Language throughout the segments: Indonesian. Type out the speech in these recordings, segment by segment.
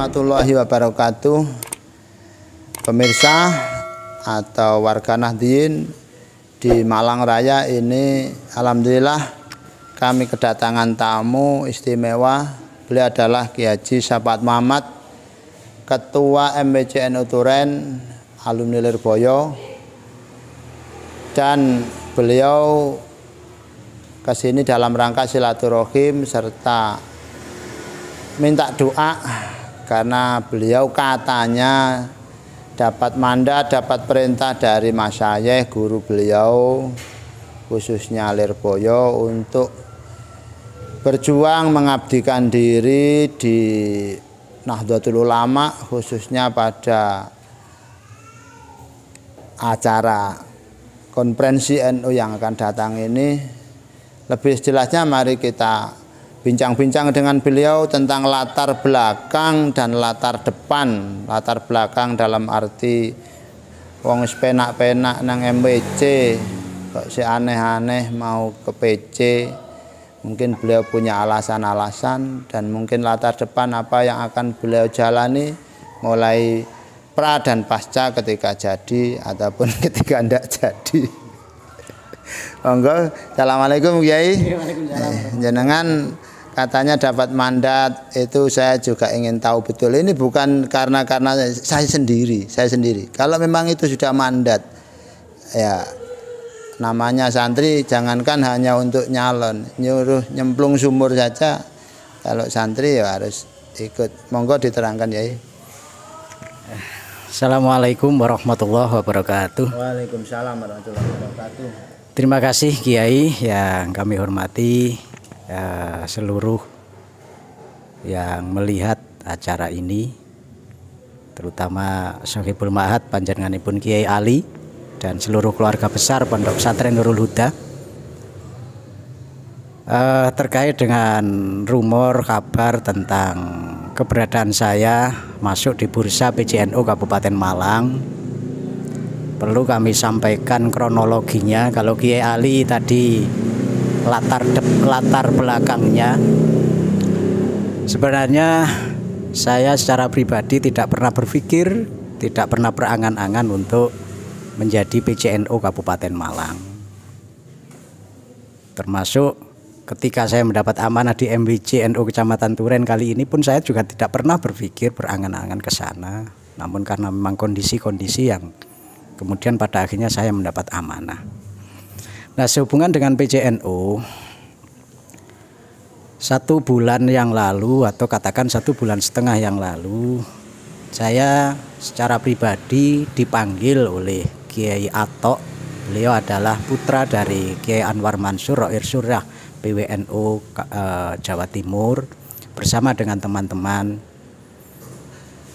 warahmatullahi wabarakatuh. Pemirsa atau warga Nahdien di Malang Raya ini, alhamdulillah kami kedatangan tamu istimewa. Beliau adalah Kiai Haji Syafaat Muhammad, Ketua MWC NU Turen, alumni Lirboyo, dan beliau kesini dalam rangka silaturahim serta minta doa karena beliau katanya dapat mandat, dapat perintah dari masyayikh guru beliau khususnya Lirboyo untuk berjuang mengabdikan diri di Nahdlatul Ulama, khususnya pada acara konferensi NU yang akan datang ini. Lebih jelasnya mari kita bincang-bincang dengan beliau tentang latar belakang dan latar depan. Latar belakang dalam arti wong penak-penak nang MWC kok si aneh-aneh mau ke PC. Mungkin beliau punya alasan-alasan, dan mungkin latar depan apa yang akan beliau jalani mulai pra dan pasca ketika jadi ataupun ketika tidak jadi. Monggo. Assalamualaikum Kiai. Jenengan katanya dapat mandat, itu saya juga ingin tahu betul. Ini bukan karena saya sendiri. Kalau memang itu sudah mandat, ya namanya santri jangankan hanya untuk nyalon, nyuruh nyemplung sumur saja. Kalau santri ya harus ikut. Monggo diterangkan Kiai. Assalamualaikum warahmatullahi wabarakatuh. Waalaikumsalam warahmatullahi wabarakatuh. Terima kasih Kiai yang kami hormati, seluruh yang melihat acara ini, terutama Sohibul Ma'had panjenenganipun Kiai Ali dan seluruh keluarga besar Pondok Pesantren Nurul Huda. Terkait dengan rumor kabar tentang keberadaan saya masuk di bursa PCNU Kabupaten Malang, perlu kami sampaikan kronologinya. Kalau Kiai Ali tadi latar belakangnya, sebenarnya saya secara pribadi tidak pernah berpikir, tidak pernah berangan-angan untuk menjadi PCNU Kabupaten Malang. Termasuk ketika saya mendapat amanah di MWC NU Kecamatan Turen kali ini pun saya juga tidak pernah berpikir berangan-angan ke sana. Namun karena memang kondisi-kondisi yang kemudian pada akhirnya saya mendapat amanah. Nah, sehubungan dengan PCNU, 1 bulan yang lalu atau katakan 1,5 bulan yang lalu, saya secara pribadi dipanggil oleh Kiai Atok. Beliau adalah putra dari Kiai Anwar Mansur Roir Surah PWNU Jawa Timur, bersama dengan teman-teman.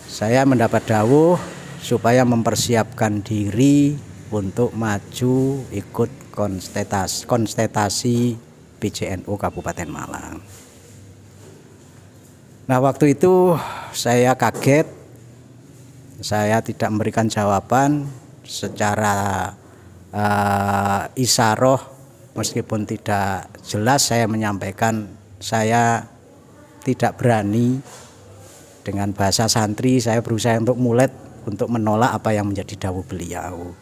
Saya mendapat dawuh supaya mempersiapkan diri untuk maju ikut konstatasi PCNU Kabupaten Malang. Nah, waktu itu saya kaget, saya tidak memberikan jawaban secara isaroh, meskipun tidak jelas saya menyampaikan saya tidak berani. Dengan bahasa santri saya berusaha untuk mulet, untuk menolak apa yang menjadi dawuh beliau.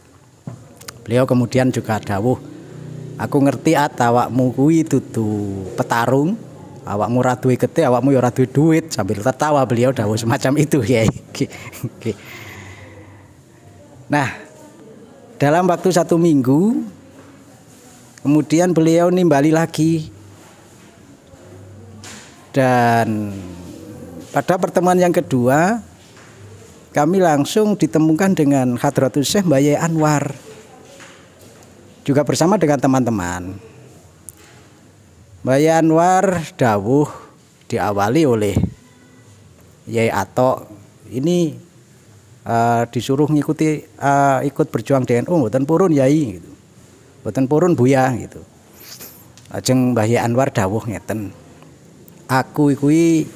Beliau kemudian juga dawuh, aku ngerti awakmu kuwi dudu petarung, awakmu ora duwe getih, awakmu ya ora duwe duit. Sambil tertawa beliau dawuh semacam itu ya. Nah, dalam waktu 1 minggu kemudian beliau nimbali lagi, dan pada pertemuan yang kedua kami langsung ditemukan dengan Hadratus Syekh Mbah Yai Anwar, juga bersama dengan teman-teman. Mbah Yai Anwar dawuh diawali oleh Yai Atok, ini disuruh ngikuti ikut berjuang di NU, mboten purun Yai gitu. Mboten purun Buya gitu. Lajeng Mbah Yai Anwar dawuh ngeten, aku kuwi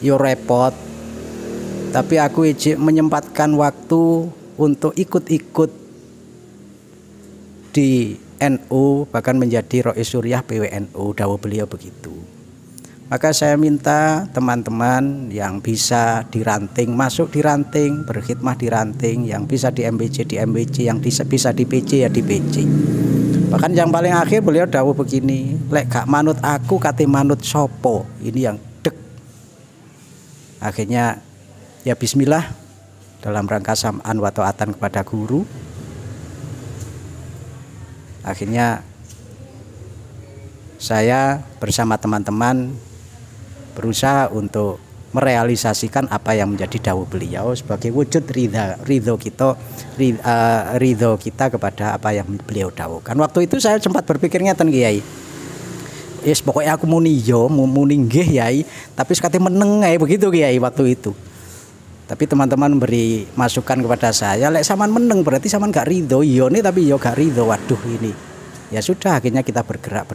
yo repot, tapi aku menyempatkan waktu untuk ikut-ikut di NU, bahkan menjadi Rois Suriah PWNU, dawuh beliau begitu. Maka saya minta teman-teman yang bisa di ranting masuk di ranting, berkhidmah di ranting, yang bisa di MBC di MBC, yang bisa di PC ya di PC. Bahkan yang paling akhir beliau dawuh begini, lek gak manut aku kate manut sopo. Ini yang dek. Akhirnya ya bismillah dalam rangka sam'an wa ta'atan kepada guru. Akhirnya saya bersama teman-teman berusaha untuk merealisasikan apa yang menjadi dawuh beliau sebagai wujud ridho kita kepada apa yang beliau dawuhkan. Waktu itu saya sempat berpikir ngeten Kiai. Yes, pokoknya aku muni nggih Kiai, tapi sekate meneng ae begitu Kiai waktu itu. Tapi teman-teman beri masukan kepada saya, lek sampean meneng berarti sampean gak ridho. Iya nih tapi yo gak ridho. Waduh ini. Ya sudah akhirnya kita bergerak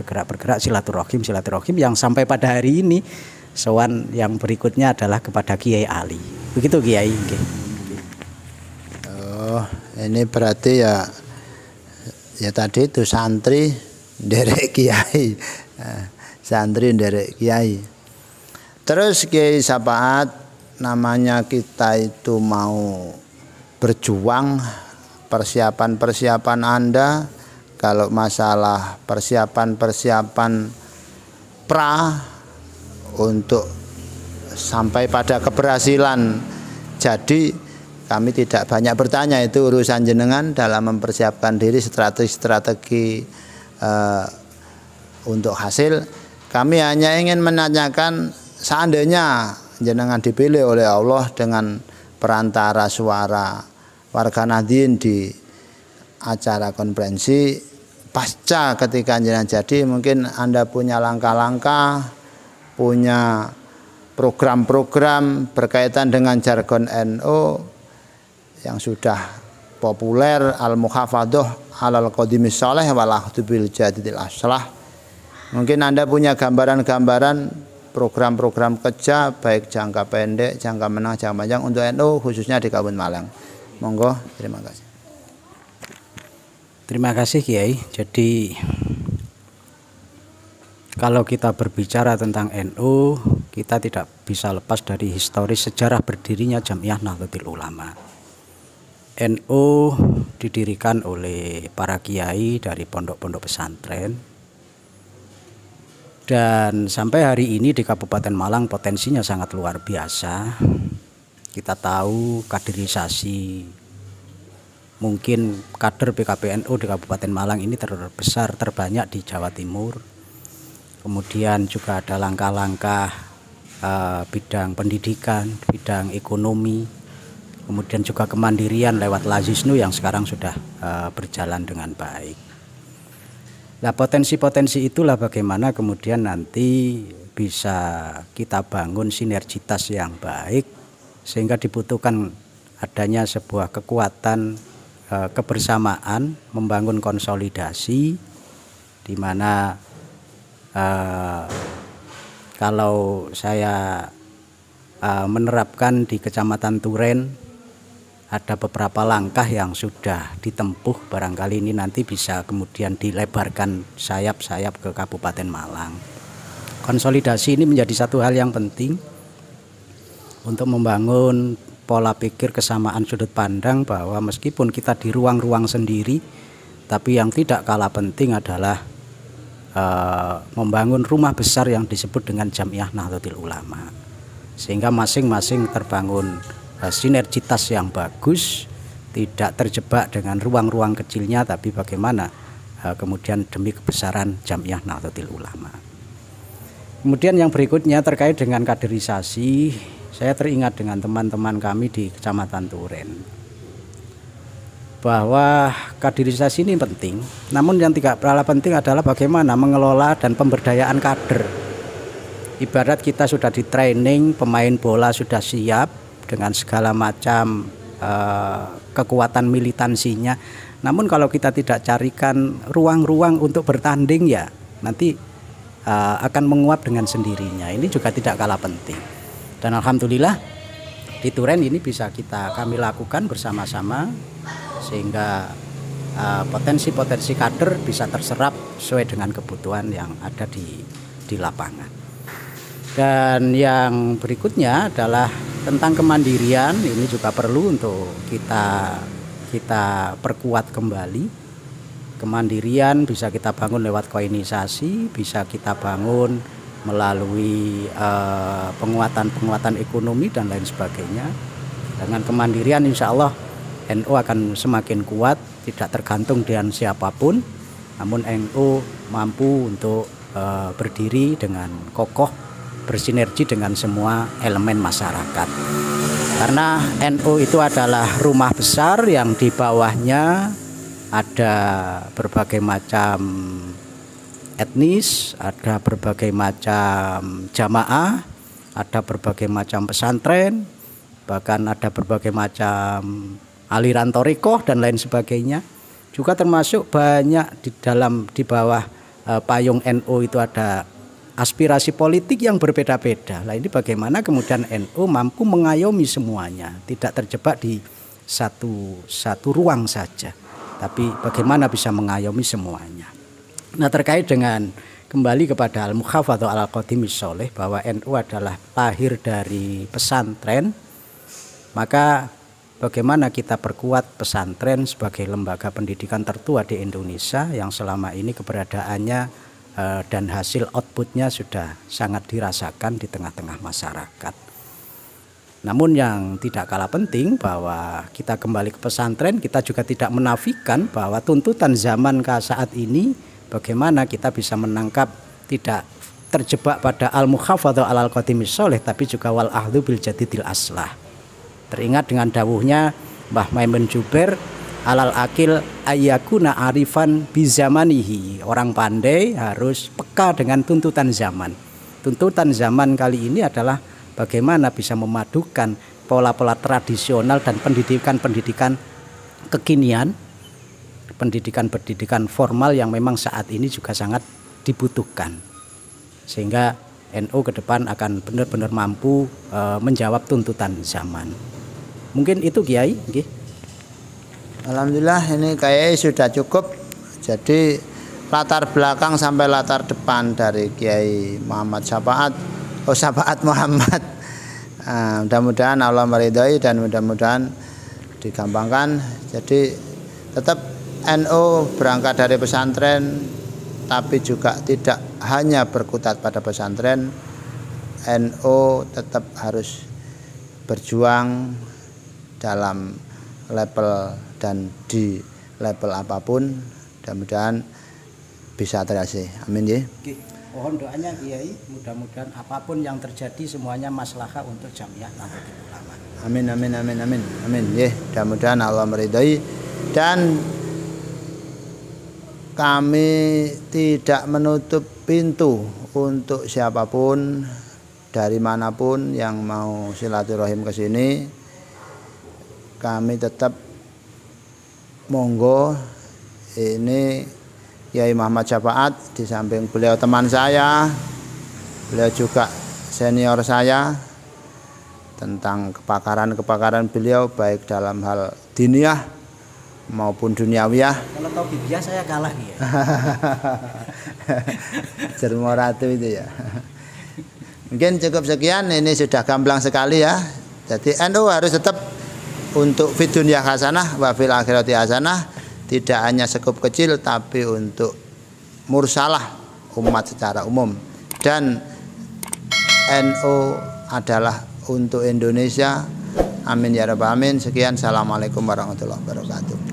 silaturahim yang sampai pada hari ini sowan yang berikutnya adalah kepada Kiai Ali. Begitu Kiai. Oh, ini berarti ya tadi itu santri nderek Kiai. Santri nderek Kiai. Terus Kiai Sapaat, namanya kita itu mau berjuang, persiapan Anda kalau masalah persiapan pra untuk sampai pada keberhasilan. Jadi kami tidak banyak bertanya, itu urusan jenengan dalam mempersiapkan diri, strategi untuk hasil. Kami hanya ingin menanyakan, seandainya jenengan dipilih oleh Allah dengan perantara suara warga Nahdien di acara konferensi, pasca ketika jenengan jadi, mungkin Anda punya langkah-langkah, punya program-program berkaitan dengan jargon NU yang sudah populer, al-muhafadhah alal qadimis saleh wal akhdu bil jadidil aslah. Mungkin Anda punya gambaran-gambaran program-program kerja baik jangka pendek, jangka menengah, jangka panjang untuk NU khususnya di Kabupaten Malang. Monggo, terima kasih. Terima kasih Kiai. Jadi kalau kita berbicara tentang NU, kita tidak bisa lepas dari historis sejarah berdirinya Jamiah Nahdlatul Ulama. NU didirikan oleh para kiai dari pondok-pondok pesantren, dan sampai hari ini di Kabupaten Malang potensinya sangat luar biasa. Kita tahu kaderisasi, mungkin kader PKPNU di Kabupaten Malang ini terbesar, terbanyak di Jawa Timur. Kemudian juga ada langkah-langkah bidang pendidikan, bidang ekonomi, kemudian juga kemandirian lewat Lazisnu yang sekarang sudah berjalan dengan baik. Nah, potensi-potensi itulah bagaimana kemudian nanti bisa kita bangun sinergitas yang baik, sehingga dibutuhkan adanya sebuah kekuatan kebersamaan, membangun konsolidasi, di mana kalau saya menerapkan di Kecamatan Turen, ada beberapa langkah yang sudah ditempuh, barangkali ini nanti bisa kemudian dilebarkan sayap-sayap ke Kabupaten Malang. Konsolidasi ini menjadi satu hal yang penting untuk membangun pola pikir kesamaan sudut pandang, bahwa meskipun kita di ruang-ruang sendiri, tapi yang tidak kalah penting adalah membangun rumah besar yang disebut dengan Jamiah Nahdlatul Ulama, sehingga masing-masing terbangun sinergitas yang bagus, tidak terjebak dengan ruang-ruang kecilnya, tapi bagaimana kemudian demi kebesaran Jamiah Nahdlatul Ulama. Kemudian yang berikutnya terkait dengan kaderisasi, saya teringat dengan teman-teman kami di Kecamatan Turen, bahwa kaderisasi ini penting, namun yang tidak kalah penting adalah bagaimana mengelola dan pemberdayaan kader. Ibarat kita sudah di training, pemain bola sudah siap dengan segala macam kekuatan militansinya, namun kalau kita tidak carikan ruang-ruang untuk bertanding, ya nanti akan menguap dengan sendirinya. Ini juga tidak kalah penting, dan alhamdulillah di Turen ini bisa kami lakukan bersama-sama, sehingga potensi-potensi kader bisa terserap sesuai dengan kebutuhan yang ada di lapangan. Dan yang berikutnya adalah tentang kemandirian. Ini juga perlu untuk kita perkuat kembali. Kemandirian bisa kita bangun lewat koinisasi, bisa kita bangun melalui penguatan ekonomi dan lain sebagainya. Dengan kemandirian insya Allah NU akan semakin kuat, tidak tergantung dengan siapapun, namun NU mampu untuk berdiri dengan kokoh, bersinergi dengan semua elemen masyarakat. Karena NU itu adalah rumah besar yang di bawahnya ada berbagai macam etnis, ada berbagai macam jamaah, ada berbagai macam pesantren, bahkan ada berbagai macam aliran thariqah dan lain sebagainya. Juga termasuk banyak di bawah payung NU itu ada aspirasi politik yang berbeda-beda. Nah, ini bagaimana kemudian NU mampu mengayomi semuanya, tidak terjebak di satu ruang saja, tapi bagaimana bisa mengayomi semuanya. Nah, terkait dengan kembali kepada al-mukhafadhah ala qadimis sholih, bahwa NU adalah lahir dari pesantren, maka bagaimana kita perkuat pesantren sebagai lembaga pendidikan tertua di Indonesia yang selama ini keberadaannya dan hasil outputnya sudah sangat dirasakan di tengah-tengah masyarakat. Namun yang tidak kalah penting bahwa kita kembali ke pesantren, kita juga tidak menafikan bahwa tuntutan zaman saat ini bagaimana kita bisa menangkap, tidak terjebak pada al-mukhafadhah alal qadimis sholih, tapi juga wal ahdhu bil jadidil aslah. Teringat dengan dawuhnya Mbah Maimun Jubair, alal akil ayyakuna arifan bizamanihi. Orang pandai harus peka dengan tuntutan zaman. Tuntutan zaman kali ini adalah bagaimana bisa memadukan pola-pola tradisional dan pendidikan-pendidikan kekinian, pendidikan-pendidikan formal yang memang saat ini juga sangat dibutuhkan. Sehingga NU ke depan akan benar-benar mampu menjawab tuntutan zaman. Mungkin itu Kiai. Alhamdulillah ini kayaknya sudah cukup. Jadi latar belakang sampai latar depan dari Kiai Muhammad Syafaat Muhammad. Mudah-mudahan Allah meridhai dan mudah-mudahan digampangkan. Jadi tetap NU berangkat dari pesantren, tapi juga tidak hanya berkutat pada pesantren. NU tetap harus berjuang dalam level dan di level apapun. Mudah-mudahan bisa terhasil. Amin ya. Mohon doanya Kiai, mudah-mudahan apapun yang terjadi semuanya maslahah untuk Jamiah Nahdlatul Ulama. Amin amin amin amin amin. Ya, mudah-mudahan Allah meridhai dan kami tidak menutup pintu untuk siapapun dari manapun yang mau silaturahim ke sini. Kami tetap monggo. Ini Kiai Muhammad Syafaat, di samping beliau teman saya, beliau juga senior saya. Tentang kepakaran beliau baik dalam hal diniyah maupun duniawiyah. Kalau tauhidiyah saya kalah ya. Jermo Ratu itu ya. Mungkin cukup sekian, ini sudah gamblang sekali ya. Jadi NU harus tetap untuk fid dunya hasanah wa fil akhirati hasanah. Tidak hanya sekup kecil, tapi untuk mursalah umat secara umum. Dan NU adalah untuk Indonesia. Amin ya rabbal alamin. Sekian, assalamualaikum warahmatullahi wabarakatuh.